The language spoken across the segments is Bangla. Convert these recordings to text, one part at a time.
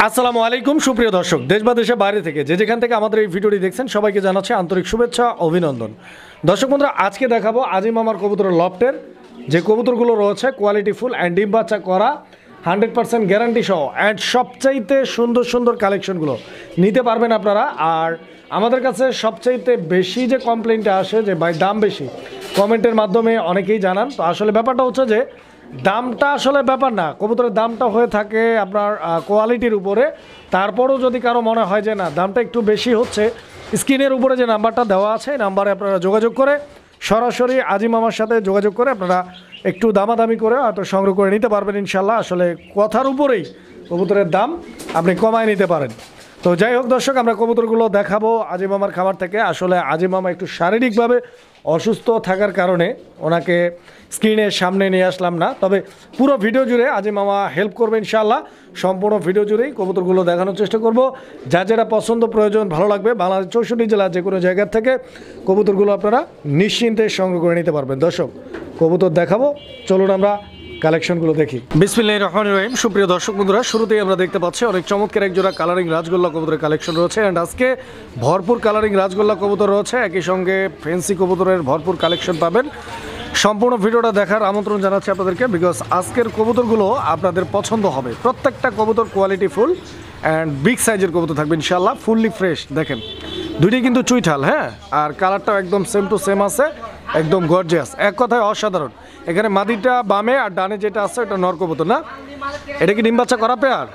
আসসালামু আলাইকুম সুপ্রিয় দর্শক, দেশ বা দেশের বাইরে থেকে যে যেখান থেকে আমাদের এই ভিডিওটি দেখছেন সবাইকে জানাচ্ছি আন্তরিক শুভেচ্ছা অভিনন্দন। দর্শক বন্ধুরা, আজকে দেখাবো আজিম মামার কবুতরের লফটের যে কবুতরগুলো রয়েছে কোয়ালিটিফুল অ্যান্ড ডিম বাচ্চা করা 100% গ্যারান্টি সহ অ্যান্ড সবচাইতে সুন্দর সুন্দর কালেকশনগুলো নিতে পারবেন আপনারা। আর আমাদের কাছে সবচাইতে বেশি যে কমপ্লেনটা আসে যে ভাই দাম বেশি, কমেন্টের মাধ্যমে অনেকেই জানান। তো আসলে ব্যাপারটা হচ্ছে যে দামটা আসলে ব্যাপার না, কবুতরের দামটা হয়ে থাকে আপনার কোয়ালিটির উপরে। তারপরও যদি কারো মনে হয় যে না দামটা একটু বেশি হচ্ছে, স্ক্রিনের উপরে যে নাম্বারটা দেওয়া আছে এই নাম্বারে আপনারা যোগাযোগ করে সরাসরি আজিম মামার সাথে যোগাযোগ করে আপনারা একটু দামাদামি করে হয়তো সংগ্রহ করে নিতে পারবেন ইনশাল্লাহ। আসলে কথার উপরেই কবুতরের দাম আপনি কমায় নিতে পারেন। তো যাই হোক দর্শক, আমরা কবুতরগুলো দেখাবো আজিম মামার খামার থেকে। আসলে আজিম মামা একটু শারীরিকভাবে অসুস্থ থাকার কারণে ওনাকে স্ক্রিনের সামনে নিয়ে আসলাম না, তবে পুরো ভিডিও জুড়ে আজিম মামা হেল্প করবে ইনশাআল্লাহ। সম্পূর্ণ ভিডিও জুড়েই কবুতরগুলো দেখানোর চেষ্টা করব। যার যেটা পছন্দ প্রয়োজন ভালো লাগবে, বাংলাদেশ 64 জেলার যে কোনো জায়গার থেকে কবুতরগুলো আপনারা নিশ্চিন্তে সংগ্রহ করে নিতে পারবেন। দর্শক, কবুতর দেখাবো, চলুন আমরা কালেকশনগুলো দেখি। বিসমিল্লাহির রহমানির রহিম। সুপ্রিয় দর্শক বন্ধুরা, শুরুতেই আমরা দেখতে পাচ্ছি অনেক চমৎকার এক জোড়া কালারিং রাজগোল্লা কবুতরের কালেকশন রয়েছে। অ্যান্ড আজকে ভরপুর কালারিং রাজগোল্লা কবুতর রয়েছে, একই সঙ্গে ফ্যান্সি কবুতরের ভরপুর কালেকশন পাবেন। সম্পূর্ণ ভিডিওটা দেখার আমন্ত্রণ জানাচ্ছি আপনাদেরকে, বিকজ আজকের কবুতরগুলো আপনাদের পছন্দ হবে। প্রত্যেকটা কবুতর কোয়ালিটি ফুল অ্যান্ড বিগ সাইজের কবুতর থাকবে ইনশাআল্লাহ, ফুললি ফ্রেশ। দেখেন দুইটাই কিন্তু চুইঠাল, হ্যাঁ, আর কালারটাও একদম সেম টু সেম আছে, একদম গর্জিয়াস, এক কথায় অসাধারণ। এখানে মাদিটা বামে আর ডানে যেটা আছে এটা নর কবুতর না? এটা কি ডিম বাচ্চা করা পেয়ার?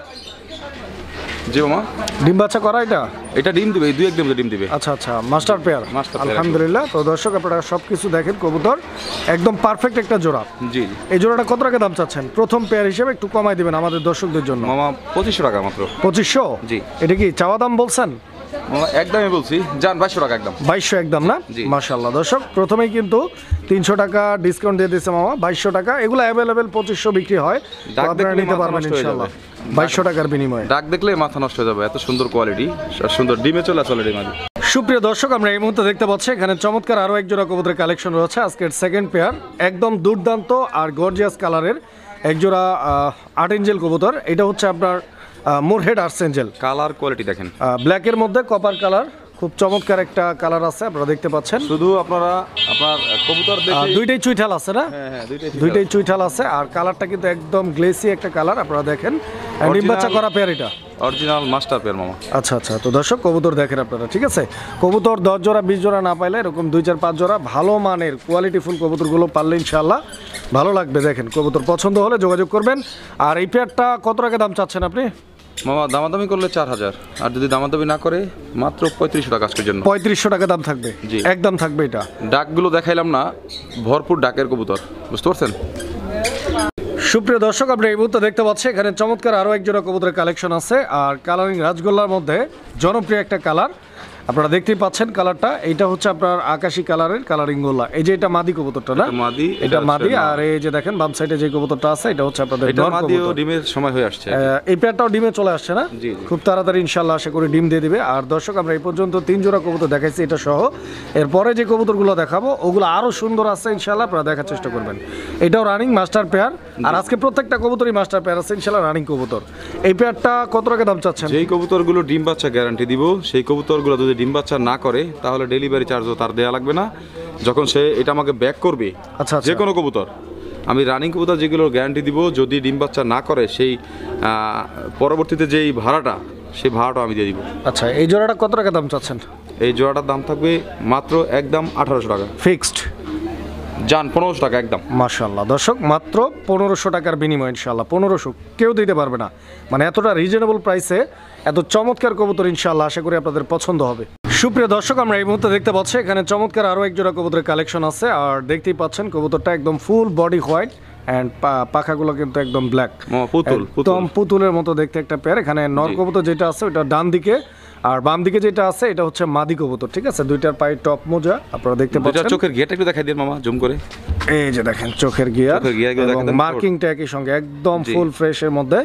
জি মামা, ডিম বাচ্চা করা এটা ডিম দিবে, দুই একদম ডিম দিবে। আচ্ছা আচ্ছা, মাস্টার পেয়ার, আলহামদুলিল্লাহ। তো দর্শক আপনারা সব কিছু দেখেন, কবুতর একদম পারফেক্ট একটা জোড়া। জি, এই জোড়াটা কত টাকা দাম চাচ্ছেন? প্রথম পেয়ার হিসেবে একটু কমাই দিবেন আমাদের দর্শকদের জন্য। মামা 2500 টাকা মাত্র। 2500? জি। এটা কি চাওয়া দাম বলছেন? একদমই বলছি, যান 2200 টাকা একদম। 2200 একদম না? মাশাআল্লাহ। দর্শক প্রথমেই কিন্তু 300 টাকা ডিসকাউন্ট দিয়ে দিয়েছে মামা, 2200 টাকা। এগুলো অ্যাভেলেবেল 2500 বিক্রি হয়, আপনারা নিতে পারবেন ইনশাআল্লাহ 2200 টাকার বিনিময়ে। ডাক দেখলে মাথা নষ্ট হয়ে যাবে, এত সুন্দর কোয়ালিটি, সুন্দর ডিমে চলে ডিমাদি। সুপ্রিয় দর্শক, আমরা এই মুহূর্তে দেখতে পাচ্ছি এখানে চমৎকার আরও এক জোড়া কবুতরের কালেকশন রয়েছে। আজকের সেকেন্ড পেয়ার একদম দুর্দান্ত আর গর্জিয়াস কালারের এক জোড়া আর্ট এঞ্জেল কবুতর। এটা হচ্ছে আপনার moorhead archangel. Colour quality দেখেন, ব্ল্যাকের মধ্যে কপার কালার, খুব চমৎকার একটা কালার আছে, আপনারা দেখতে পাচ্ছেন। শুধু আপনার কবুতর দেখে দুইটাই চুইঠাল আছে না? হ্যাঁ, দুইটাই চুইঠাল আছে, আর কালারটা কিন্তু একদম গ্লেসি একটা কালার, আপনারা দেখেন। ডিম বাচ্চা করা পেয়ার, এটা অরিজিনাল মাস্টার পেয়ার মামা। আচ্ছা আচ্ছা, তো দর্শক কবুতর দেখেন আপনারা, ঠিক আছে? কবুতর 10 জোড়া 20 জোড়া না পাইলে এরকম 2-4-5 জোড়া ভালো মানের কোয়ালিটিফুল কবুতরগুলো পারলে ইনশাআল্লাহ ভালো লাগবে। দেখেন কবুতর পছন্দ হলে যোগাযোগ করবেন। আর এই পেয়ারটা কত টাকা দাম চাচ্ছেন আপনি? মামা দামাদামি করলে 4000, আর যদি দামাদামি না করে মাত্র 3500 টাকা আজকের জন্য। 3500 টাকা দাম থাকবে? জি, একদম থাকবে। এটা ডাকগুলো দেখাইলাম না, ভরপুর ডাকের কবুতর, বুঝতে পারছেন? সুপ্রিয় দর্শক, আপনি এই মুহূর্তে দেখতে পাচ্ছি এখানে চমৎকার আরও এক জোড়া কবুতরের কালেকশন আছে। আর কালারিং রাজগোল্লার মধ্যে জনপ্রিয় একটা কালার, আপনারা দেখতেই পাচ্ছেন কালারটা। এইটা হচ্ছে আপনার আকাশি কালারের কালারিং গোল্লা। এই যে এটা মাদি কবুতরটা না? এটা মাদি। আর এই যে দেখেন বাম সাইডে যে কবুতরটা আছে এটা হচ্ছে আপনাদের নর কবুতর। ডিমের সময় হয়ে আসছে, এই পেয়ারটাও ডিমে চলে আসছে না? খুব তাড়াতাড়ি ইনশাআল্লাহ আশা করি ডিম দিয়ে দিবে। আর দর্শক, আমরা এই পর্যন্ত 3 জোড়া কবুতর দেখাইছি এটা সহ। এরপরে যে কবুতরগুলো দেখাবো ওগুলো আরো সুন্দর আছে ইনশাআল্লাহ, আপনারা দেখার চেষ্টা করবেন। এটাও রানিং মাস্টার পেয়ার, আর আজকে প্রত্যেকটা কবুতরই মাস্টার পেয়ার আছে ইনশাআল্লাহ, রানিং কবুতর। এই পেয়ারটা কত টাকা দাম চাচ্ছেন? যেই কবুতরগুলো ডিম বাচ্চা গ্যারান্টি দিব, সেই কবুতরগুলো যদি ডিম বাচ্চা না করে তাহলে ডেলিভারি চার্জও তার দেয়া লাগবে না। যখন সে এটা আমাকে ব্যাক করবে, আচ্ছা, যে কোনো কবুতর, আমি রানিং কবুতর যেগুলোর গ্যারান্টি দিব, যদি ডিম বাচ্চা না করে সেই পরবর্তীতে যেই ভাড়াটা, সেই ভাড়াটা আমি দিয়ে দিব। আচ্ছা, এই জোড়াটা কত টাকা দাম চাচ্ছেন? এই জোড়াটার দাম থাকবে মাত্র একদম 1800 টাকা ফিক্সড। যান 1500 টাকা একদম। মাশাআল্লাহ দর্শক, মাত্র 1500 টাকার বিনিময় ইনশাআল্লাহ। 1500 কেউ দিতে পারবে না, মানে এতটা রিজনেবল প্রাইসে এত চমৎকার কবুতর ইনশাআল্লাহ আশা করি আপনাদের পছন্দ হবে। সুপ্রিয় দর্শক, আমরা এই মুহূর্তে দেখতে পাচ্ছি এখানে চমৎকার আরও এক জোড়া কবুতরের কালেকশন আছে। আর দেখতেই পাচ্ছেন কবুতরটা একদম ফুল বডি হোয়াইট অ্যান্ড পাখাগুলো কিন্তু একদম ব্ল্যাক, একদম পুতুলের মতো দেখতে একটা পেয়ার। এখানে নর কবুতর যেটা আছে ওটা ডান দিকে, আর বাম দিকে যেটা আছে এটা হচ্ছে মাদি কবুতর, ঠিক আছে? দুইটার পায়ে টপ মোজা আপনারা দেখতে পাচ্ছেন। চোখের গিয়ারটা একটু দেখাই দিন মামা, জুম করে। এই যে দেখেন চোখের গিয়ার, মার্কিংটা একই সঙ্গে একদম ফুল ফ্রেশের মধ্যে,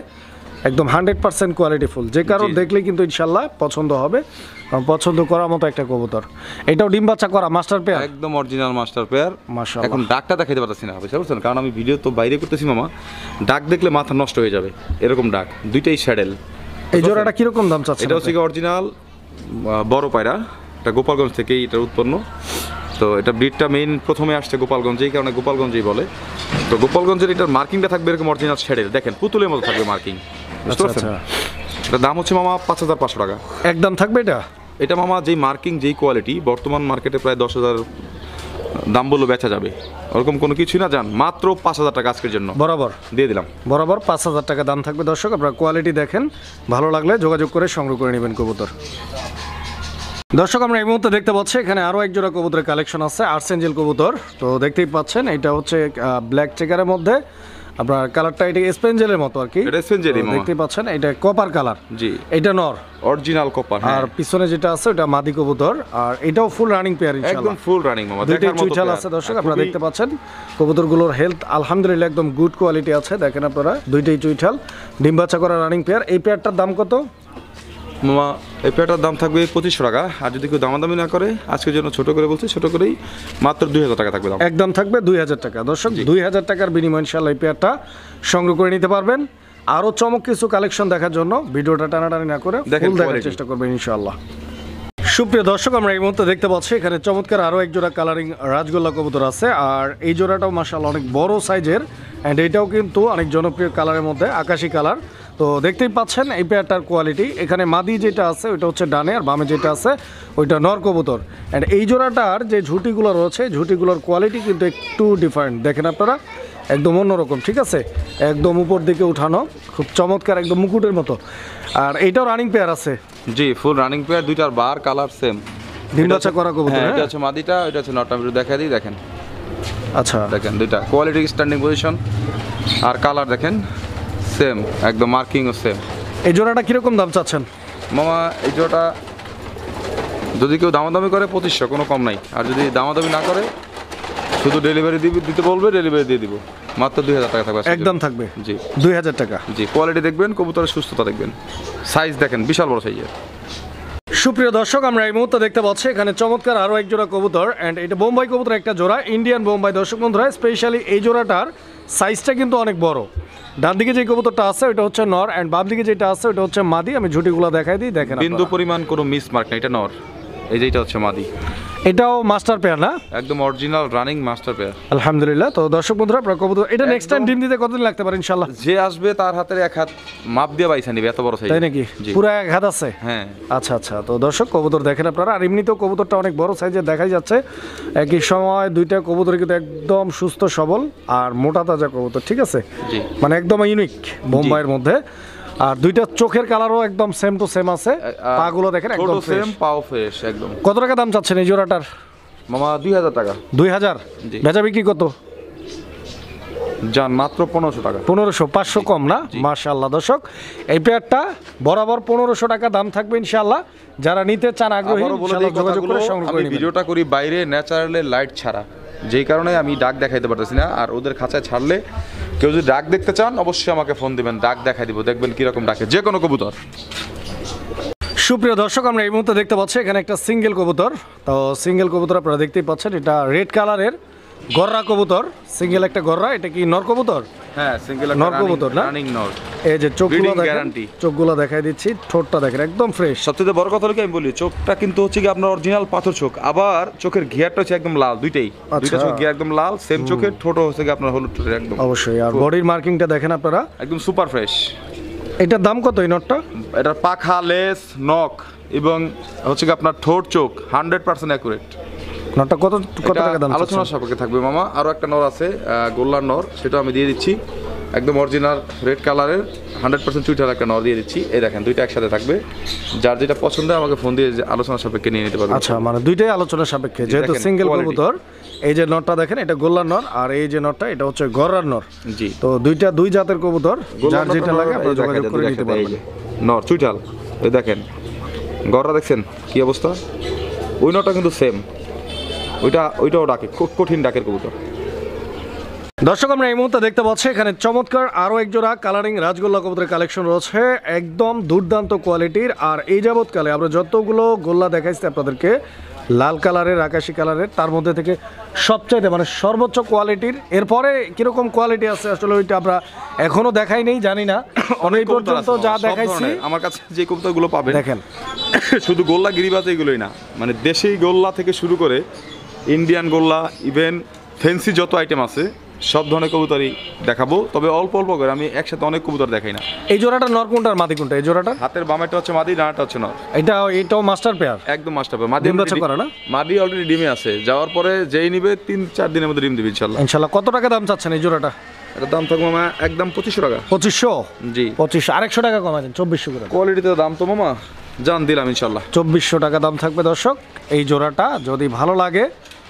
একদম 100% কোয়ালিটি ফুল। যে কারণ দেখলে কিন্তু ইনশাআল্লাহ পছন্দ হবে, পছন্দ করার মতো একটা কবুতর। এটাও ডিম বাচ্চা করা মাস্টার পেয়ার, একদম অরিজিনাল মাস্টার পেয়ার। মাশাআল্লাহ। এখন ডাকটা দেখাইতে পারতেছি না, বুঝতে পারছেন? কারণ আমি ভিডিও তো বাইরে করতেছি মামা, ডাক দেখলে মাথা নষ্ট হয়ে যাবে, এরকম ডাক। দুইটাই স্যাডেল, এই জোড়াটা কিরকম দাম চাচ্ছেন? এটা হচ্ছে অরিজিনাল বড় পায়রা, এটা গোপালগঞ্জ থেকেই এটা উৎপন্ন। তো এটা ব্রিডটা মেইন প্রথমে আসছে গোপালগঞ্জ, এই কারণে গোপালগঞ্জই বলে। তো গোপালগঞ্জের এটার মার্কিংটা থাকবে এরকম অরিজিনাল শেডের, দেখেন পুতুলের মতো থাকবে মার্কিং, বুঝতে পারছেন? এটার দাম হচ্ছে মামা 5,500 টাকা একদম থাকবে এটা। এটা মামা যেই মার্কিং যেই কোয়ালিটি বর্তমান মার্কেটে প্রায় 10,000 দাম বললে বেচা যাবে, ওরকম কোনো কিছুই না, যান মাত্র 5,000 টাকা আজকের জন্য বরাবর দিয়ে দিলাম। বরাবর 5,000 টাকা দাম থাকবে দর্শক। আপনারা কোয়ালিটি দেখেন, ভালো লাগলে যোগাযোগ করে সংগ্রহ করে নেবেন কবুতর। দর্শক আমরা এই মুহূর্তে দেখতে পাচ্ছি এখানে আরও এক জোড়া কবুতরের কালেকশন আছে, আর্সেঞ্জেল কবুতর। তো দেখতেই পাচ্ছেন এটা হচ্ছে ব্ল্যাক চেকারের মধ্যে, আপনার কালারটা এটা স্পেঞ্জেলের মতো আর কি, এটা স্পেঞ্জেলই মামা, দেখতেই পাচ্ছেন এটা কপার কালার। জি এটা নর অরিজিনাল কপার। আর পিছনে যেটা আছে ওটা মাদি কবুতর, আর এটাও ফুল রানিং পেয়ার ইনশাআল্লাহ, একদম ফুল রানিং মামা, দুইটাই দেখার মতো চুইঠাল পেয়ার আছে দর্শক। আপনারা দেখতে পাচ্ছেন কবুতরগুলোর হেলথ আলহামদুলিল্লাহ একদম গুড কোয়ালিটি আছে, দেখেন আপনারা দুইটাই চুইঠাল, ডিম বাচ্চা করা রানিং পেয়ার। এই পেয়ারটার দাম কত মামা? এই পেয়ারটার দাম থাকবে 2,500 টাকা, আর যদি কেউ দামাদামি না করে আজকের জন্য ছোট করে বলছি, ছোট করেই মাত্র 2,000 টাকা থাকবে দাম, একদম থাকবে 2,000 টাকা দর্শক। 2,000 টাকার বিনিময়ে ইনশাআল্লাহ এই পেয়ারটা সংগ্রহ করে নিতে পারবেন। আরও চমক কিছু কালেকশন দেখার জন্য ভিডিওটা টানাটানি না করে দেখেন ফুল দেখার quality। চেষ্টা করবেন ইনশাআল্লাহ। সুপ্রিয় দর্শক আমরা এই মুহূর্তে দেখতে পাচ্ছি এখানে চমৎকার আরও এক জোড়া কালারিং রাজগোল্লা কবুতর আছে, আর এই জোড়াটাও মাশাআল্লাহ অনেক বড় সাইজের, অ্যান্ড এটাও কিন্তু অনেক জনপ্রিয় কালারের মধ্যে, আকাশি কালার। তো দেখতেই পাচ্ছেন এই পেয়ারটার কোয়ালিটি, এখানে মাদি যেটা আছে ওইটা হচ্ছে ডানে, আর বামে যেটা আছে ওইটা নর কবুতর। অ্যান্ড এই জোড়াটার যে ঝুঁটিগুলো রয়েছে ঝুঁটিগুলোর কোয়ালিটি কিন্তু একটু ডিফারেন্ট, দেখেন আপনারা একদম অন্যরকম, ঠিক আছে, একদম উপর দিকে উঠানো, খুব চমৎকার একদম মুকুটের মতো। আর এইটাও রানিং পেয়ার আছে, জি ফুল রানিং পেয়ার, দুইটার বার কালার সেম, ডিম বাচ্চা করা কবুতর। এটা হ্যাঁ হচ্ছে মাদিটা, এটা হচ্ছে নটটা, একটু দেখা দিই, দেখেন আচ্ছা, দেখেন দুইটা কোয়ালিটি স্ট্যান্ডিং পজিশন, আর কালার দেখেন সেম, একদম মার্কিংও সেম। এই জোড়াটা কিরকম দাম চাচ্ছেন মামা? এই জোড়াটা যদি কেউ দামাদামি করে 2,500, কোনো কম নাই, আর যদি দামাদামি না করে শুধু ডেলিভারি দিতে বলবে, ডেলিভারি দিয়ে দিব, মাত্র 2,000 টাকা থাকবে একদম থাকবে জি 2,000 টাকা। জি কোয়ালিটি দেখবেন, কবুতরের সুস্থতা দেখবেন, সাইজ দেখেন বিশাল বড় সাইজের। সুপ্রিয় দর্শক আমরা এই মুহূর্তে দেখতে পাচ্ছি এখানে চমৎকার আরও এক জোড়া কবুতর, অ্যান্ড এটা বোম্বাই কবুতর একটা জোড়া, ইন্ডিয়ান বোম্বাই দর্শক বন্ধুরা। স্পেশালি এই জোড়াটার সাইজটা কিন্তু অনেক বড়। ডান দিকে যে কবুতরটা আছে ওটা হচ্ছে নর, অ্যান্ড বাম দিকে যেটা আছে ওটা হচ্ছে মাদি। আমি ঝুটিগুলো দেখাই দিই, দেখেন বিন্দু পরিমাণ কোনো মিস মার্ক না, এটা নর, এই যেটা হচ্ছে মাদি, এটাও মাস্টার পেয়ার না, একদম অরিজিনাল রানিং মাস্টার পেয়ার আলহামদুলিল্লাহ। তো দর্শক বন্ধুরা আপনার কবুতর এটা নেক্সট টাইম ডিম দিতে কতদিন লাগতে পারে ইনশাআল্লাহ? যে আসবে তার হাতের এক হাত মাপ দিয়ে বাইসা নিবে, এত বড় সাইজ, তাই নাকি? জি পুরো এক হাত আছে? হ্যাঁ আচ্ছা আচ্ছা। তো দর্শক কবুতর দেখেন আপনারা, আর এমনিতেও কবুতরটা অনেক বড় সাইজের দেখাই যাচ্ছে। একই সময় দুইটা কবুতর কিন্তু একদম সুস্থ সবল আর মোটা তাজা কবুতর, ঠিক আছে, জি মানে একদম ইউনিক বোম্বাইয়ের মধ্যে। আর দুইটা চোখের কালারও একদম সেম টু সেম আছে, পাগুলো দেখেন একদম সেম, ফ্রেশ। পাও ফ্রেশ একদম। কত টাকা দাম চাচ্ছেন এই জোড়াটার? মামা 2,000 টাকা। 2,000? জি। বেচা বিক্রি কত? যান মাত্র 1,500 টাকা। 1500, 500 কম না? মাশাআল্লাহ দর্শক, এই পেয়ারটা বরাবর 1500 টাকা দাম থাকবে ইনশাআল্লাহ। যারা নিতে চান আগ্রহী আবারও বলে ইনশাআল্লাহ দিই যোগাযোগ করে কথাগুলো, সংগ্রহ আমি করে নেবেন। ভিডিওটা করি বাইরে ন্যাচারালি লাইট ছাড়া, যেই কারণে আমি ডাক দেখাইতে পারতেছি না। আর ওদের খাঁচায় ছাড়লে কেউ যদি ডাক দেখতে চান অবশ্যই আমাকে ফোন দিবেন, ডাক দেখাই দিব, দেখবেন কিরকম ডাকে যে কোনো কবুতর। সুপ্রিয় দর্শক আমরা এই মুহূর্তে দেখতে পাচ্ছি এখানে একটা সিঙ্গেল কবুতর। তো সিঙ্গেল কবুতর আপনারা দেখতেই পাচ্ছেন, এটা রেড কালারের গররা কবুতর, সিঙ্গেল একটা গররা। এটা কি নর কবুতর? হ্যাঁ সিঙ্গেল নর কবুতর না? রানিং নর। এই যে চোখগুলো Breeding দেখেন, guarantee। চোখগুলো দেখাই দিচ্ছি, ঠোঁটটা দেখেন একদম ফ্রেশ। সবথেকে বড় কথা হলো কি আমি বলি, চোখটা কিন্তু হচ্ছে কি আপনার অরিজিনাল পাথর চোখ, আবার চোখের ঘিয়ারটা হচ্ছে একদম লাল, দুইটাই দুইটা চোখ গিয়ার একদম লাল, সেম চোখের, ঠোঁটও হচ্ছে কি আপনার হলুদ ঠোঁটের একদম অবশ্যই। আর বডির মার্কিংটা দেখেন আপনারা, একদম সুপার ফ্রেশ। এটার দাম কত এই নটটা? এটার পাখা, লেস, নখ এবং হচ্ছে কি আপনার ঠোঁট, চোখ 100% অ্যাকুরেট। নটটা কত কত টাকা দাম? আলোচনা সাপেক্ষে থাকবে মামা। আরও একটা নর আছে গোল্লার নর, সেটা আমি দিয়ে দিচ্ছি, একদম অরিজিনাল রেড কালারের 100% চুইটার একটা নর দিয়ে দিচ্ছি। এই দেখেন দুইটা একসাথে থাকবে, যার যেটা পছন্দ আমাকে ফোন দিয়ে আলোচনা সাপেক্ষে নিয়ে নিতে পারবে। আচ্ছা, মানে দুইটাই আলোচনা সাপেক্ষে, যেহেতু দেখেন, সিঙ্গেল quality। কবুতর। এই যে নটটা দেখেন, এটা গোল্লার নর, আর এই যে নটটা এটা হচ্ছে গররার নর। জি তো দুইটা দুই জাতের কবুতর, যার যেটা লাগে আপনারা এই যোগাযোগ করে দেখেন, নিতে এই পারবেন। যে নর চুইটাল, এই দেখেন গররা দেখছেন কি অবস্থা। ওই নরটা কিন্তু সেম, ওইটাও ডাকে, খুব কঠিন ডাকের কবুতর। দর্শক আমরা এই মুহূর্তে দেখতে পাচ্ছি এখানে চমৎকার আরও এক জোড়া কালারিং রাজগোল্লা কবুতরের কালেকশন রয়েছে, একদম দুর্দান্ত কোয়ালিটির। আর এই যাবৎকালে আমরা যতগুলো গোল্লা দেখাইছি আপনাদেরকে, লাল কালারের, আকাশি কালারের, তার মধ্যে থেকে সবচাইতে মানে সর্বোচ্চ কোয়ালিটির। এরপরে কিরকম কোয়ালিটি আছে আসলে ওইটা আমরা এখনো দেখাই নেই, জানি না। অনেক পর্যন্ত যা দেখাইছি আমার কাছে যে কবুতরগুলো পাবেন দেখেন, শুধু গোল্লা গিরিবাজ এগুলোই না, মানে দেশি গোল্লা থেকে শুরু করে ইন্ডিয়ান গোল্লা, ইভেন ফেন্সি যত আইটেম আছে সব ধরনের কবুতরই দেখাবো, তবে অল্প অল্প করে, আমি একসাথে অনেক কবুতর দেখাই না। এই জোড়াটা নর কোনটা আর মাদি কোনটা? এই জোড়াটা হাতের বামেটা হচ্ছে মাদি, ডানাটা হচ্ছে নর। এটাও মাস্টার পেয়ার, একদম মাস্টার পেয়ার। মাদি ডিম বাচ্চা করে না? মাদি অলরেডি ডিমে আছে, যাওয়ার পরে যেই নিবে 3-4 দিনের মধ্যে ডিম দিবে ইনশাল্লাহ। ইনশাল্লাহ। কত টাকা দাম চাচ্ছেন এই জোড়াটা? এটা দাম থাকবে মামা একদম 2500 টাকা। 2500? জি 2500, আরেকশো টাকা কমাই দেন, 2400 করে। কোয়ালিটিতে দাম তো মামা জান দিলাম ইনশাল্লাহ। 2400 টাকা দাম থাকবে দর্শক। এই জোড়াটা যদি ভালো লাগে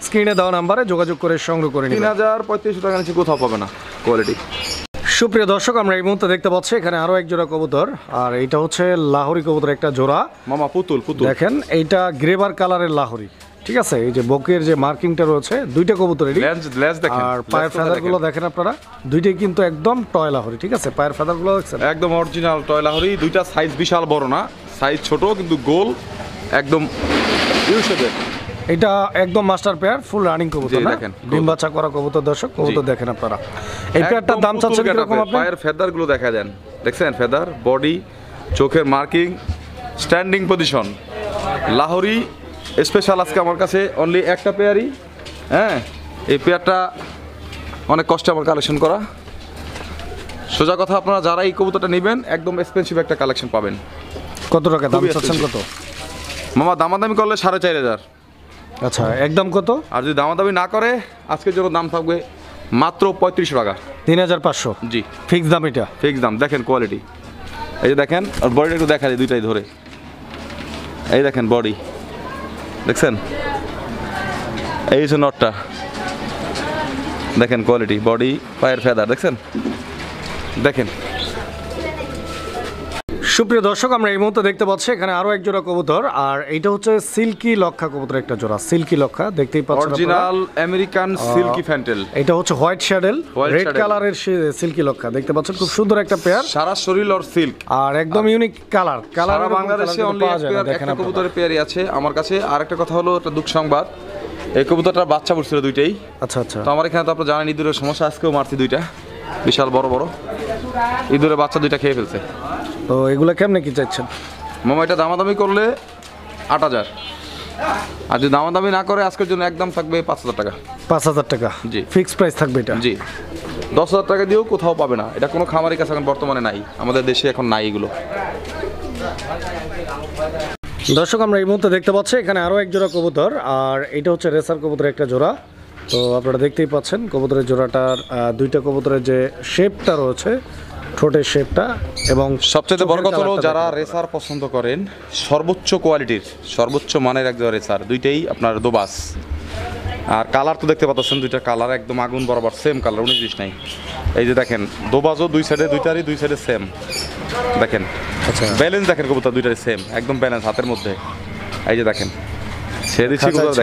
স্ক্রিনে দেওয়া নাম্বারে যোগাযোগ করে সংগ্রহ করে নিন। 3000-3500 টাকা নিচে কোথাও পাবে না কোয়ালিটি। সুপ্রিয় দর্শক, আমরা এই মুহূর্তে দেখতে পাচ্ছি এখানে আরো এক জোড়া কবুতর, আর এইটা হচ্ছে লাহোরি কবুতর একটা জোড়া। মামা পুতুল পুতুল দেখেন এইটা গ্রেভার কালারের লাহোরি, ঠিক আছে? এই যে বকের যে মার্কিংটা রয়েছে দুইটা কবুতরেরই, লেজ দেখেন, আর পায়ের ফেদার গুলো দেখেন আপনারা, দুইটাই কিন্তু একদম টয় লাহোরি, ঠিক আছে? পায়ের ফেদার গুলো দেখছেন একদম অরিজিনাল টয় লাহোরি। দুইটা সাইজ বিশাল বড় না, সাইজ ছোট কিন্তু গোল, একদম ইউ শেপের। এটা একদম মাস্টার পেয়ার, ফুল রানিং কবুতর না? দেখেন, ডিম বাচ্চা করা কবুতর দর্শক, কবুতর দেখেন আপনারা। এই পেয়ারটার দাম চাচ্ছেন কিরকম আপনি? পায়ের ফেদার গুলো দেখা দেন, দেখছেন ফেদার, বডি, চোখের marking, standing position, Lahori special. আজকে আমার কাছে অনলি একটা পেয়ারই, হ্যাঁ এই পেয়ারটা অনেক কষ্টে আমার কালেকশন করা। সোজা কথা, আপনারা যারা এই কবুতরটা নেবেন একদম এক্সপেন্সিভ একটা কালেকশন পাবেন। কত টাকা দাম খুবই চাচ্ছেন? কত মামা? দামাদামি করলে 4500। আচ্ছা, একদম কত? আর যদি দামাদামি না করে আজকের জন্য দাম থাকবে মাত্র 3500 টাকা। 3500? জি ফিক্স দাম এটা? ফিক্স দাম। দেখেন কোয়ালিটি, এই যে দেখেন, আর বডিটা একটু দেখা যায় দুইটাই ধরে, এই দেখেন বডি দেখছেন, এই যে নটটা দেখেন কোয়ালিটি, বডি, পায়ের ফেদার দেখছেন, দেখেন। সুপ্রিয় দর্শক, আমরা এই মুহূর্তে দেখতে পাচ্ছি এখানে আরো এক জোড়া কবুতর, আর এইটা হচ্ছে সিল্কি লক্ষা কবুতর একটা জোড়া। সিল্কি লক্ষা দেখতেই পাচ্ছেন, অরিজিনাল আমেরিকান সিল্কি ফ্যান্টেল। এটা হচ্ছে হোয়াইট শ্যাডেল, রেড শ্যাডেল। কালারের সিল্কি লক্ষা দেখতে পাচ্ছেন, খুব সুন্দর একটা পেয়ার, সারা শরীর ওর সিল্ক, আর একদম ইউনিক কালার। সারা বাংলাদেশে অনলি একটা কবুতরের পেয়ারই আছে আমার কাছে। আর একটা কথা হলো, একটা দুঃখ সংবাদ, এই কবুতরটার বাচ্চা পড়ছিল দুইটাই। আচ্ছা আচ্ছা। তো আমার এখানে তো আপনারা জানেন ইঁদুরের সমস্যা, আজকেও মারছি দুইটা বিশাল বড় বড় ইঁদুরের বাচ্চা, দুইটা খেয়ে ফেলছে। তো এগুলো কেমনে কি চাইছেন মামা? এটা দামাদামি করলে 8000, আর যদি দামাদামি না করে আজকের জন্য একদম থাকবে 5000 টাকা। 5000 টাকা? জি ফিক্স প্রাইস থাকবে এটা? জি। 10000 টাকা দিয়েও কোথাও পাবে না, এটা কোনো খামারের কাছে এখন বর্তমানে নাই, আমাদের দেশে এখন নাই এগুলো। দর্শক, আমরা এই মুহূর্তে দেখতে পাচ্ছি এখানে আরো এক জোড়া কবুতর, আর এটা হচ্ছে রেসার কবুতর একটা জোড়া। তো আপনারা দেখতেই পাচ্ছেন কবুতরের জোড়াটার দুইটা কবুতরের যে শেপটা রয়েছে, ঠোঁটের শেপটা, এবং সবচেয়ে বড় কথা হলো যারা রেসার পছন্দ করেন, সর্বোচ্চ কোয়ালিটির সর্বোচ্চ মানের একজন রেসার, দুইটাই আপনার দোবাস। আর কালার তো দেখতে পাচ্ছেন, দুইটা কালার একদম আগুন বরাবর সেম কালার, 19-20 নাই। এই যে দেখেন দোবাজও দুই সাইডে, দুইটারই দুই সাইডে সেম দেখেন। আচ্ছা, ব্যালেন্স দেখেন কবুতর দুইটারই সেম, একদম ব্যালেন্স হাতের মধ্যে। এই যে দেখেন ছেড়ে দিচ্ছি কবুতর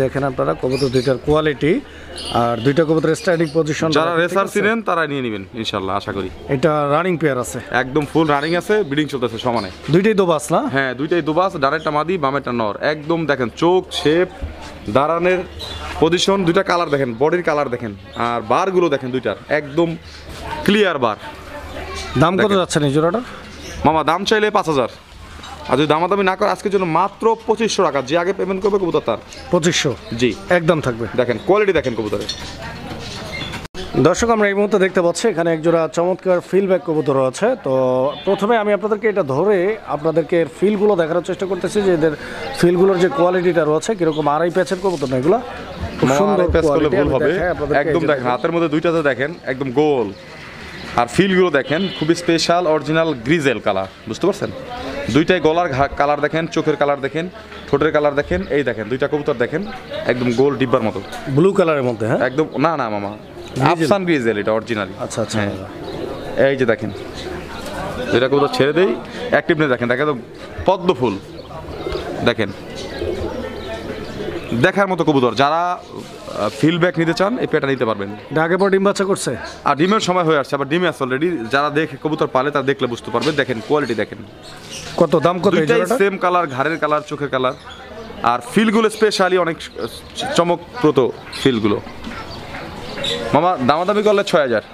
দেখেন আপনারা কবুতর দুইটার কোয়ালিটি, আর দুইটা কবুতরের স্ট্যান্ডিং পজিশন। যারা রেসার চিনেন তারা নিয়ে নেবেন ইনশাআল্লাহ, আশা করি। এটা রানিং পেয়ার আছে, একদম ফুল রানিং আছে, ব্রিডিং চলতেছে সমানে। দুইটাই দোবাস না? হ্যাঁ দুইটাই দোবাস, ডানেরটা মাদি, বামেরটা নর। একদম দেখেন চোখ শেপ, দাঁড়ানোর পজিশন, দুইটা কালার দেখেন, বডির কালার দেখেন, আর বারগুলো দেখেন দুইটার একদম ক্লিয়ার বার। দাম কত যাচ্ছে এই জোড়াটার? মামা দাম চাইলে 5000, আর যদি দামাদামি না করে আজকের জন্য মাত্র 2500 টাকা। যে আগে পেমেন্ট করবে কবুতর তার 2500? জি একদম থাকবে। দেখেন কোয়ালিটি দেখেন কবুতরের। দর্শক, আমরা এই মুহূর্তে দেখতে পাচ্ছি এখানে একজোড়া চমৎকার ফিলব্যাক কবুতর আছে। তো প্রথমে আমি আপনাদেরকে এটা ধরে আপনাদেরকে এর ফিলগুলো দেখানোর চেষ্টা করতেছি, যে এদের ফিলগুলোর যে কোয়ালিটিটা রয়েছে কিরকম। আড়াই প্যাচের কবুতর না এগুলো, খুব সুন্দর কোয়ালিটি। ভুল হবে, একদম দেখেন হাতের মধ্যে দুইটাতে দেখেন একদম গোল, আর ফিলগুলো দেখেন খুবই স্পেশাল অরিজিনাল গ্রিজেল কালার, বুঝতে পারছেন? দুইটাই গলার কালার দেখেন, চোখের কালার দেখেন, ঠোঁটের কালার দেখেন। এই দেখেন দুইটা কবুতর দেখেন একদম গোল ডিব্বার মতো, ব্লু কালারের মধ্যে। হ্যাঁ একদম, না না মামা আফসান গ্রিজেল এটা অরিজিনালি। আচ্ছা আচ্ছা। এই যে দেখেন দুইটা কবুতর ছেড়ে দেই, অ্যাক্টিভনেস দেখেন, দেখেন পদ্ম ফুল দেখেন, দেখার মতো কবুতর। যারা ফিলব্যাক নিতে চান এই পেটা নিতে পারবেন। আগে পর ডিম বাচ্চা করছে, আর ডিমের সময় হয়ে আসছে, আবার ডিমে আছে অলরেডি। যারা দেখে কবুতর পালে তারা দেখলে বুঝতে পারবে। দেখেন কোয়ালিটি দেখেন, কত দাম কত? দুইটাই সেম কালার, ঘাড়ের কালার, চোখের কালার, আর ফিলগুলো স্পেশালি অনেক চমকপ্রদ ফিলগুলো। মামা দামাদামি করলে 6000,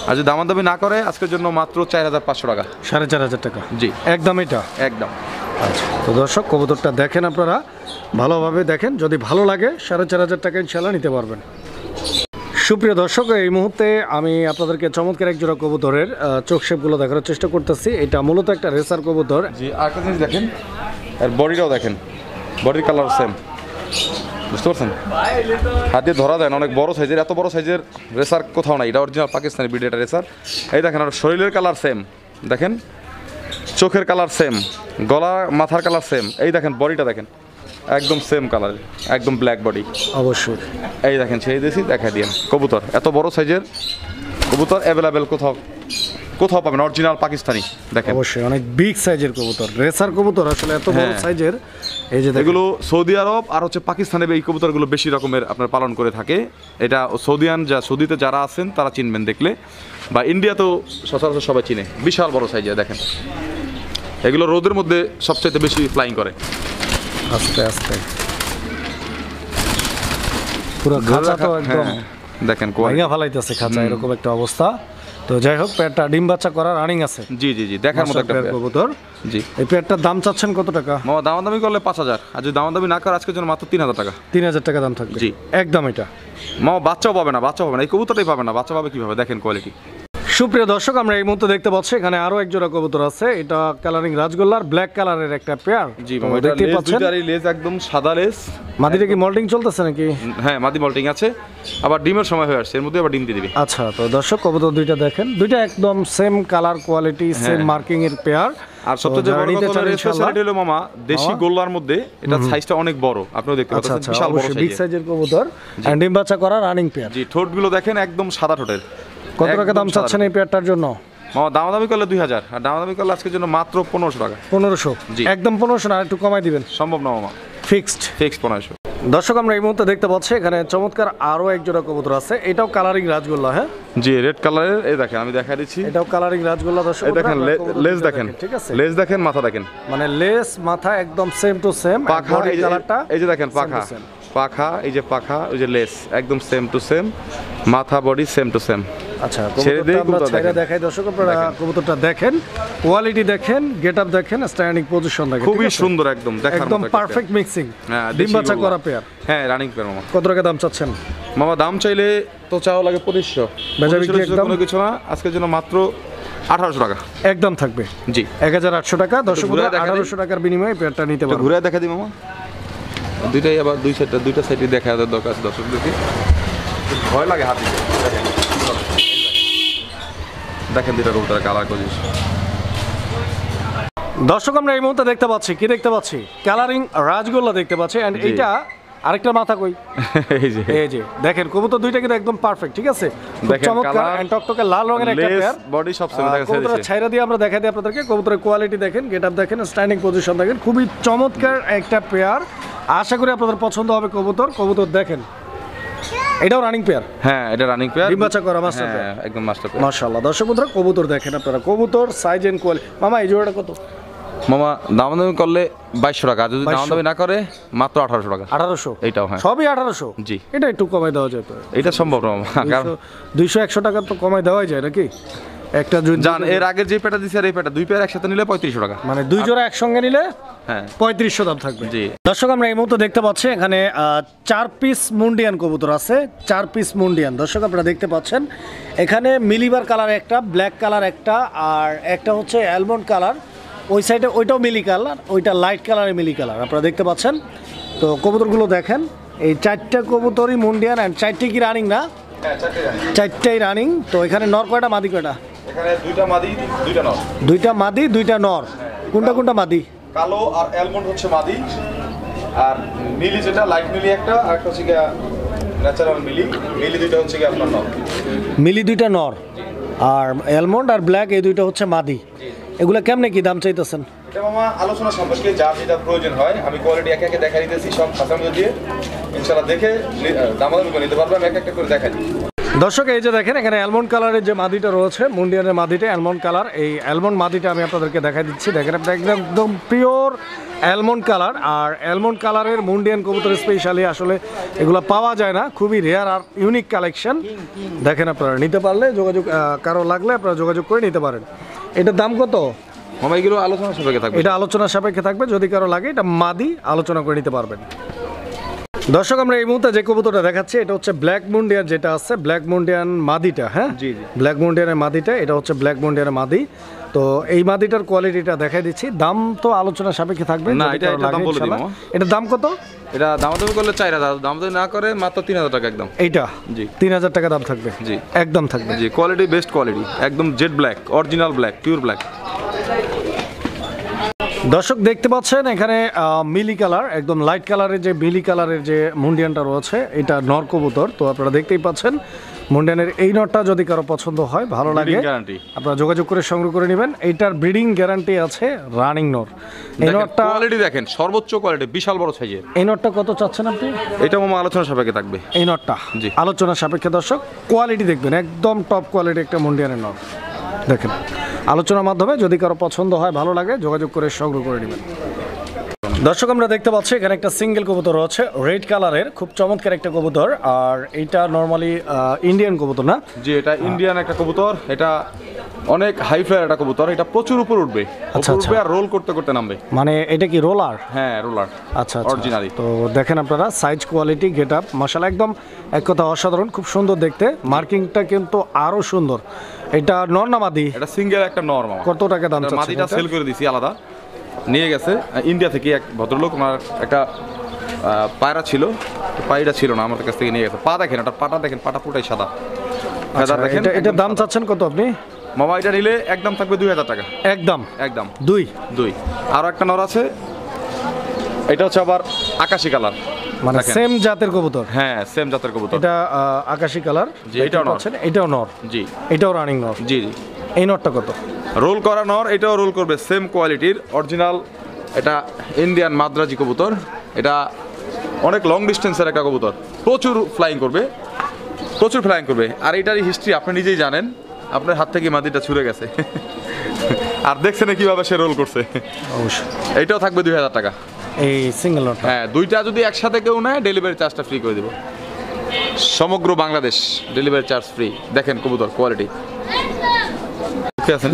আর যদি দামাদামি না করে আজকের জন্য মাত্র 4500 টাকা। 4500 টাকা জি একদম এটা। একদম। আচ্ছা, তো দর্শক কবুতরটা দেখেন, আপনারা ভালোভাবে দেখেন, যদি ভালো লাগে 4500 টাকা ইনশাল্লাহ নিতে পারবেন। সুপ্রিয় দর্শক, এই মুহূর্তে আমি আপনাদেরকে চমৎকার এক জোড়া কবুতরের চোখ শেপগুলো দেখানোর চেষ্টা করতেছি। এটা মূলত একটা রেসার কবুতর। জি, আরেকটা জিনিস দেখেন, আর বডিটাও দেখেন, বডির কালার সেম, বুঝতে পারছেন? হাত দিয়ে ধরা যায় না, অনেক বড় সাইজের, এত বড় সাইজের রেসার কোথাও নাই। এটা অরিজিনাল পাকিস্তানি ব্রিড, এটা রেসার। এই দেখেন, আর শরীরের কালার সেম, দেখেন চোখের কালার সেম, গলা মাথার কালার সেম। এই দেখেন বডিটা দেখেন, একদম সেম কালার, একদম ব্ল্যাক বডি। অবশ্যই এই দেখেন, সেই দেশি দেখা দিন কবুতর, এত বড় সাইজের কবুতর অ্যাভেলেবেল কোথাও পাবেন, অরিজিনাল পাকিস্তানি। দেখেন অবশ্যই অনেক বিগ সাইজের কবুতর, রেসার কবুতর আসলে এত বড় সাইজের। এই যে এগুলো সৌদি আরব আর হচ্ছে পাকিস্তানে এই কবুতরগুলো বেশি রকমের আপনার পালন করে থাকে। এটা সৌদিতে যারা আছেন তারা চিনবেন দেখলে, বা ইন্ডিয়াতেও সচরাচর সবাই চিনে। বিশাল বড় সাইজের দেখেন, এগুলো রোদের মধ্যে সবচেয়ে বেশি ফ্লাইং করে। আস্তে আস্তে পুরো খাঁচা তো একদম দেখেন ভাঙা ফালাইতেছে খাঁচা, এরকম একটা অবস্থা। তো যাই হোক, পেয়ারটা ডিম বাচ্চা করা রানিং আছে। জি জি জি, দেখার মতো একটা কবুতর। জি, এই পেয়ারটার দাম চাচ্ছেন কত টাকা? মামা দামাদামি করলে 5000, আর যদি দামাদামি না করে আজকের জন্য মাত্র 3000 টাকা। 3000 টাকা দাম থাকবে। জি একদম এটা। মামা বাচ্চাও পাবে না, এই কবুতরটাই পাবে না, বাচ্চা পাবে কিভাবে? দেখেন কোয়ালিটি। সুপ্রিয় দর্শক, আমরা এই মুহূর্তে দেখতে পাচ্ছি এখানে আরো এক জোড়া কবুতর আছে। এটা কালারিং রাজগোল্লার ব্ল্যাক কালারের একটা পেয়ার। জি মামা, এটা দেখতে পাচ্ছেন লেজ একদম সাদা লেজ। মাদিটা কি মল্টিং চলতেছে নাকি? হ্যাঁ, মাদি মল্টিং আছে, আবার ডিমের সময় হয়ে আসছে, এর মধ্যে আবার ডিম দিয়ে দিবে। আচ্ছা, তো দর্শক কবুতর দুইটা দেখেন, দুইটা একদম same colour quality, same marking এর পেয়ার। আর সবচেয়ে বড় কথা হলো মামা, দেশি গোল্লার মধ্যে এটা সাইজটা অনেক বড়, আপনিও দেখতে পাচ্ছেন, বিশাল বড় সাইজের, বিগ সাইজের কবুতর, এন্ড ডিম বাচ্চা করা রানিং পেয়ার। জি, ঠোঁটগুলো দেখেন একদম সাদা ঠোঁটের। কত টাকা দাম চাচ্ছেন এই পেয়ারটার জন্য? মামা দামাদামি করলে 2000, আর দামাদামি করলে আজকের জন্য মাত্র 1500 টাকা। 1500? জি একদম 1500 না, একটু কমাই দিবেন? সম্ভব না মামা, ফিক্সড 1500। দর্শক, আমরা এই মুহূর্তে দেখতে পাচ্ছি এখানে চমৎকার আরো এক জোড়া কবুতর আছে। এটাও কালারিং রাজগোল্লা। হ্যাঁ জি, রেড কালারের। এই দেখেন, আমি দেখা দিচ্ছি, এটাও কালারিং রাজগোল্লা। দর্শক এই দেখেন লেজ দেখেন, ঠিক আছে, লেজ দেখেন, মাথা দেখেন, মানে লেজ মাথা একদম সেম টু সেম। পাখা এই কালারটা, এই যে দেখেন পাখা, এই যে পাখা, ওই যে লেস একদম সেম টু সেম, মাথা বডি সেম টু সেম। আচ্ছা, কবুতরটা আমরা ছেড়ে দেখাই দর্শক, আপনারা কবুতরটা দেখেন, কোয়ালিটি দেখেন, গেটআপ দেখেন, স্ট্যান্ডিং পজিশন দেখেন, খুবই সুন্দর, একদম দেখার মতো, একদম পারফেক্ট মিক্সিং। ডিম বাচ্চা করা পেয়ার। হ্যাঁ, রানিং পেয়ার মামা। কত টাকা দাম চাচ্ছেন? মামা দাম চাইলে তো চাও লাগে 2500, বেচা বিক্রি একদম কোনো কিছু না, আজকের জন্য মাত্র 1800 টাকা একদম থাকবে। জি, 1800 টাকা। দর্শক, 1800 টাকার বিনিময়ে পেয়ারটা নিতে পারবেন। ঘুরে দেখা দিই মামা, দুইটাই আবার দুইটা সাইডে দেখা দরকার আছে দর্শকদেরকে, ভয় লাগে হাত দিতে। দেখেন দুইটা কবুতর কালার করিস। দর্শক, আমরা এই মুহূর্তে দেখতে পাচ্ছি, কি দেখতে পাচ্ছি? কালারিং রাজগোল্লা দেখতে পাচ্ছি। এন্ড এইটা আরেকটা মাথা কই? এই যে দেখেন, কবুতর দুইটা কিন্তু একদম পারফেক্ট, ঠিক আছে, খুব চমৎকার এন্ড টকটকে লাল রঙের একটা পেয়ার। বডি সব সেম দেখেন, কবুতরের ছাইরা দিয়ে আমরা দেখাই দিই আপনাদেরকে। কবুতরের কোয়ালিটি দেখেন, গেটআপ দেখেন, স্ট্যান্ডিং পজিশন দেখেন, খুবই চমৎকার একটা পেয়ার। আশা করি আপনাদের পছন্দ হবে কবুতর দেখেন। এটাও রানিং পেয়ার? হ্যাঁ, এটা রানিং পেয়ার, ডিম বাচ্চা করা মাস্টার পেয়ার, একদম মাস্টার পেয়ার। মাশাআল্লাহ। দর্শক বন্ধুরা, কবুতর দেখেন আপনারা, কবুতর সাইজ এন্ড কোয়ালিটি। মামা এই জোড়াটা কত? মামা দামাদামি করলে 2200 টাকা, যদি দামাদামি না করে মাত্র 1800 টাকা। 1800? এইটাও হ্যাঁ, সবই 1800? জি। এটা একটু কমাই দেওয়া যায় তো? এটা সম্ভব না মামা, কারণ 200-100 টাকা তো কমাই দেওয়াই যায় নাকি? একটা জান, এর আগে যে পেটা দিছে আর এই পেটা, দুই পেয়ার একসাথে নিলে 3500 টাকা, মানে দুই জোড়া একসঙ্গে নিলে হ্যাঁ 3500 দাম থাকবে। জি। দর্শক, আমরা এই মুহূর্তে দেখতে পাচ্ছি এখানে 4 পিস মুন্ডিয়ান কবুতর আছে। 4 পিস মুন্ডিয়ান দর্শক আপনারা দেখতে পাচ্ছেন। এখানে মিলিবার কালার একটা, ব্ল্যাক কালার একটা, আর একটা হচ্ছে অ্যালমন্ড কালার। ওই সাইডে ওইটাও মিলি কালার, ওইটা লাইট কালারের মিলি কালার আপনারা দেখতে পাচ্ছেন। তো কবুতরগুলো দেখেন, এই 4টা কবুতরই মুন্ডিয়ান। অ্যান্ড 4টি কি রানিং না? হ্যাঁ, 4টাই রানিং। তো এখানে নর কয়টা, মাদি কয়টা? এখানে দুইটা মাদি, দুইটা নর। দুইটা মাদি, দুইটা নর। কোনটা মাদি? কালো আর অ্যালমন্ড হচ্ছে মাদি, আর নীলি যেটা লাইট নীলি একটা, আর একটা হচ্ছে ন্যাচারাল মিলি দুইটা হচ্ছে কি আপনার নর। মিলি দুইটা নর, আর অ্যালমন্ড আর ব্ল্যাক এই দুইটা হচ্ছে মাদি। এগুলা কেমনে কি দাম চাইতেছেন? এটা মামা আলোচনা সাপেক্ষে যার যেটা প্রয়োজন হয়, আমি কোয়ালিটি একে একে দেখা দিতেছি সব খাঁচার মধ্যে দিয়ে, ইনশাআল্লাহ দেখে দামাদামি করে নিতে পারবেন, এক একটা করে দেখা দিই। দর্শক এই যে দেখেন এখানে অ্যালমন্ড কালারের যে মাদিটা রয়েছে, মুন্ডিয়ানের মাদিটা অ্যালমন্ড কালার। এই অ্যালমন্ড মাদিটা আমি আপনাদেরকে দেখাই দিচ্ছি। দেখেন আপনি একদম একদম পিওর অ্যালমন্ড কালার। আর অ্যালমন্ড কালারের মুন্ডিয়ান কবুতর স্পেশালি আসলে এগুলো পাওয়া যায় না, খুবই রেয়ার আর ইউনিক কালেকশন। দেখেন আপনারা নিতে পারলে যোগাযোগ, কারো লাগলে আপনারা যোগাযোগ করে নিতে পারেন। এটার দাম কত? মামা এগুলো আলোচনা সাপেক্ষে থাকবে। এটা আলোচনা সাপেক্ষে থাকবে, যদি কারো লাগে এটা মাদি আলোচনা করে নিতে পারবেন। দর্শক আমরা এই মুহূর্তে যে কবুতরটা দেখাচ্ছি এটা হচ্ছে ব্ল্যাক মুন্ডিয়ান, যেটা আছে ব্ল্যাক মুন্ডিয়ান মাদিটা। হ্যাঁ, জি জি, ব্ল্যাক মুন্ডিয়ানের মাদিটা, এটা হচ্ছে ব্ল্যাক মুন্ডিয়ানের মাদি। তো এই মাদিটার কোয়ালিটিটা দেখাই দিচ্ছি। দাম তো আলোচনা সাপেক্ষে থাকবে না, যদি এটা কারো লাগে দাম বলে দিই ইনশাআল্লাহ। মামা। এটার দাম কত? এটা দামাদামি করলে 4000, দামাদামি না করে মাত্র 3000 টাকা একদম। এইটা জি 3000 টাকা দাম থাকবে। জি একদম থাকবে। জি, কোয়ালিটি বেস্ট কোয়ালিটি, একদম jet black, original black, pure black. দর্শক দেখতে পাচ্ছেন এখানে মিলি কালার, একদম লাইট কালারের যে মিলি কালারের যে মুন্ডিয়ানটা রয়েছে এটা নর কবুতর। তো আপনারা দেখতেই পাচ্ছেন মুন্ডিয়ানের এই নরটা যদি কারো পছন্দ হয়, ভালো লাগে, গ্যারান্টি আপনারা যোগাযোগ করে সংগ্রহ করে নেবেন। এইটার ব্রিডিং গ্যারান্টি আছে, রানিং নর। এই নরটা কোয়ালিটি দেখেন, সর্বোচ্চ কোয়ালিটি, বিশাল বড় সাইজের। এই নরটা কত চাচ্ছেন আপনি? এটা মামা আলোচনা সাপেক্ষে থাকবে। এই নরটা জি। আলোচনা সাপেক্ষে দর্শক, কোয়ালিটি দেখবেন একদম টপ কোয়ালিটি একটা মুন্ডিয়ানের নর। দেখেন আলোচনার মাধ্যমে যদি কারো পছন্দ হয়, ভালো লাগে, যোগাযোগ করে সংগ্রহ করে নেবেন। দর্শক আমরা দেখতে পাচ্ছি এখানে একটা সিঙ্গেল কবুতর রয়েছে রেড কালারের, খুব চমৎকার একটা কবুতর। আর এইটা নর্মালি ইন্ডিয়ান কবুতর না? জি, এটা ইন্ডিয়ান একটা কবুতর। এটা অনেক হাই ফ্লায়ার একটা কবুতর। এটা প্রচুর উপর উঠবে, আচ্ছা, উপর উঠবে আর রোল করতে করতে নামবে। মানে এটা কি রোলার? হ্যাঁ, রোলার। আচ্ছা, অরিজিনালি। তো দেখেন আপনারা সাইজ, কোয়ালিটি, গেট আপ মাশাআল্লাহ একদম এক কথা অসাধারণ, খুব সুন্দর দেখতে। মার্কিংটা কিন্তু আরো সুন্দর। এটা নর না মাদি? এটা সিঙ্গেল একটা নর মামা। কত টাকা দাম চাচ্ছেন? মাদিটা সেল করে দিছি আলাদা, নিয়ে গেছে ইন্ডিয়া থেকে এক ভদ্রলোক। ওনার একটা পায়রা ছিল, পায়রা ছিল না, আমার কাছ থেকে নিয়ে গেছে। পা দেখেন, এটা পাটা দেখেন, পাটা পুটাই সাদা। আচ্ছা, এটার দাম চাচ্ছেন কত আপনি? মামা এটা নিলে একদম থাকবে 2000 টাকা। একদম একদম দুই। আরো একটা নর আছে, এটা হচ্ছে আবার আকাশি কালার, মানে দেখেন। সেম জাতের কবুতর? হ্যাঁ, সেম জাতের কবুতর। এটা আকাশি কালার। জি, এটাও নর। এটাও নর? জি, এটাও রানিং নর? জি জি। এই নরটা কত? রোল করা নর, এটাও রোল করবে, সেম কোয়ালিটির অরিজিনাল। এটা ইন্ডিয়ান মাদ্রাজি কবুতর। এটা অনেক লং ডিস্টেন্সের একটা কবুতর, প্রচুর ফ্লাইং করবে, প্রচুর ফ্লাইং করবে। আর এটারই হিস্ট্রি আপনি নিজেই জানেন, আপনার হাত থেকে মাদিটা ছুড়ে গেছে। আর দেখছেন কিভাবে সে রোল করছে। অবশ্যই। এটাও থাকবে 2000 টাকা। এই সিঙ্গেল নরটা? হ্যাঁ, দুইটা যদি একসাথে কেউ নেয় ডেলিভারি চার্জটা ফ্রি করে দেবো। সমগ্র বাংলাদেশ ডেলিভারি চার্জ ফ্রি। দেখেন কবুতর কোয়ালিটি।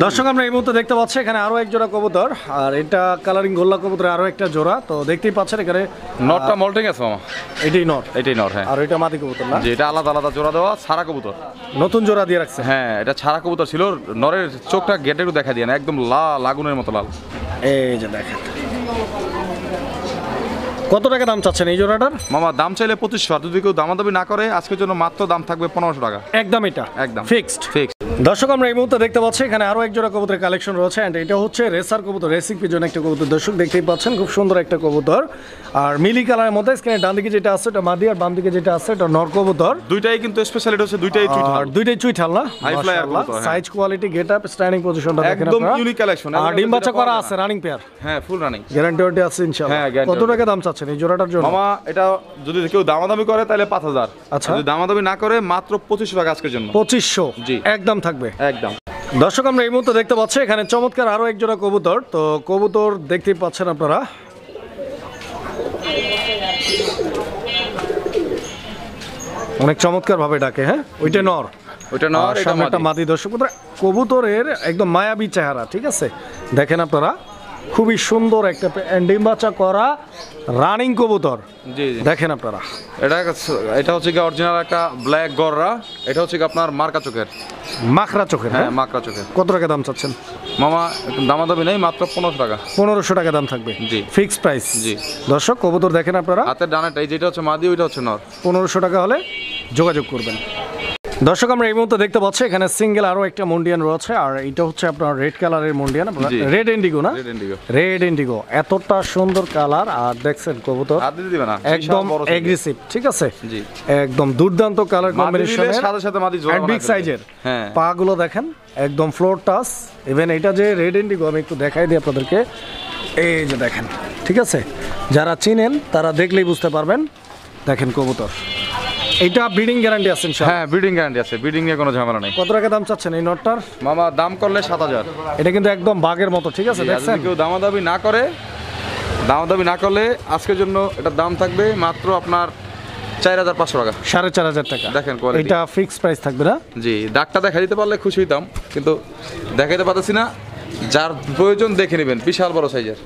দর্শক আমরা এই মুহূর্তে দেখতে পাচ্ছি এখানে আরো এক জোড়া কবুতর, আর এটা কালারিং গোল্লা কবুতরের আরো একটা জোড়া। তো দেখতেই পাচ্ছেন এখানে নটটা মল্টিং আছে মামা। এটাই নর? এটাই নর, হ্যাঁ। আর এটা মাদি কবুতর না? যে এটা আলাদা আলাদা জোড়া দেওয়া ছাড়া কবুতর, নতুন জোড়া দিয়ে রাখছে? হ্যাঁ, এটা ছাড়া কবুতর ছিল। নরের চোখটা গেটে একটু দেখা দিয়ে না, একদম লাল, আগুনের মতো লাল। এই যে দেখেন। কত টাকা দাম চাচ্ছেন এই জোড়াটার? মামা দাম চাইলে 2500, আর যদি কেউ দামাদামি না করে আজকের জন্য মাত্র দাম থাকবে 1500 টাকা। একদম এটা একদম ফিক্সড? ফিক্সড। দর্শক আমরা এই মুহূর্তে দেখতে পাচ্ছি এখানে আরো এক জোড়া কবুতরের কালেকশন রয়েছে। এন্ড এটা হচ্ছে রেসার কবুতর, রেসিং পিজন একটা কবুতর। দর্শক দেখতেই পাচ্ছেন খুব সুন্দর একটা কবুতর, আর মিলি কালারের মধ্যে। স্ক্রিনে ডান দিকে যেটা আছে এটা মাদি, আর বাম দিকে যেটা আছে এটা নর কবুতর। দুইটাই কিন্তু স্পেশালিটি হচ্ছে দুইটাই চুইঠাল। আর দুইটাই চুইঠাল না? হাই ফ্লায়ার কবুতর, হ্যাঁ। সাইজ, কোয়ালিটি, গেটআপ, স্ট্যান্ডিং পজিশনটা দেখেন একদম আপনারা। Unique collection. আর ডিম বাচ্চা করা আছে, রানিং পেয়ার? হ্যাঁ, ফুল রানিং। গ্যারান্টি ওয়ারেন্টি আছে ইনশাআল্লাহ? হ্যাঁ, guarantee কত টাকা দাম চাচ্ছেন এই জোড়াটার জন্য? মামা এটা যদি কেউ দামাদামি করে তাহলে 5000। আচ্ছা। যদি দামাদামি না করে মাত্র 2500 টাকা আজকের জন্য। 2500? জি, একদম থাকবে। একদম। দর্শক আমরা এই মুহূর্তে দেখতে পাচ্ছি এখানে চমৎকার আরো এক জোড়া কবুতর। তো কবুতর দেখতেই পাচ্ছেন আপনারা, অনেক চমৎকার ভাবে ডাকে। হ্যাঁ, ওইটা নর, ওইটা নর, এটা সামনে একটা মাদি। দর্শক কবুতরের একদম মায়াবী চেহারা, ঠিক আছে? দেখেন আপনারা, খুবই সুন্দর একটা ডিম বাচ্চা করা রানিং কবুতর। জি জি, দেখেন আপনারা। এটা হচ্ছে কি অরিজিনাল একটা ব্ল্যাক গররা। এটা হচ্ছে কি আপনার মার্কা চোখের, মাখরা চোখের? হ্যাঁ, মাকড়া চোখের। কত টাকা দাম চাচ্ছেন মামা দামাদামি নেই, মাত্র 1500 টাকা। 1500 টাকা দাম থাকবে? জি, ফিক্স প্রাইস। জি। দর্শক কবুতর দেখেন আপনারা, হাতের ডানাটাই যেটা হচ্ছে মাদি, ওইটা হচ্ছে নর। 1500 টাকা হলে যোগাযোগ করবেন। দর্শক আমরা এই মুহূর্তে দেখতে পাচ্ছি এখানে সিঙ্গেল আরো একটা মুন্ডিয়ান রয়েছে, আর এটা হচ্ছে আপনার রেড কালারের মুন্ডিয়ান, রেড ইন্ডিগো না? Red Indigo. রেড ইন্ডিগো, এতটা সুন্দর কালার। আর দেখছেন কবুতর হাত দিতে দিবে না, একদম এগ্রেসিভ, ঠিক আছে? জি, একদম দুর্দান্ত কালার কম্বিনেশনের, সাথে সাথে মাদি জোড়া বিগ সাইজের। হ্যাঁ, পা গুলো দেখেন একদম ফ্লোর টাচ। ইভেন এটা যে রেড ইন্ডিগো, আমি একটু দেখাই দিই আপনাদেরকে। এই যে দেখেন, ঠিক আছে? যারা চিনেন তারা দেখলেই বুঝতে পারবেন। দেখেন কবুতর এইটা ব্রিডিং গ্যারান্টি আছে ইনশাআল্লাহ। হ্যাঁ ব্রিডিং গ্যারান্টি আছে, ব্রিডিং নিয়ে কোনো ঝামেলা নেই। কত টাকা দাম চাচ্ছেন এই নটটার? মামা দাম করলে 7,000। এটা কিন্তু একদম বাঘের মতো, ঠিক আছে? দেখছেন যদি কেউ দামাদামি না করলে আজকের জন্য এটার দাম থাকবে মাত্র আপনার 4,500 টাকা। 4,500 টাকা। দেখেন quality। এটা ফিক্স প্রাইস থাকবে না? জি, দাগটা দেখা দিতে পারলে খুশি হইতাম, কিন্তু দেখাইতে পারতেছি না। যার প্রয়োজন দেখে নেবেন, বিশাল বড় সাইজের।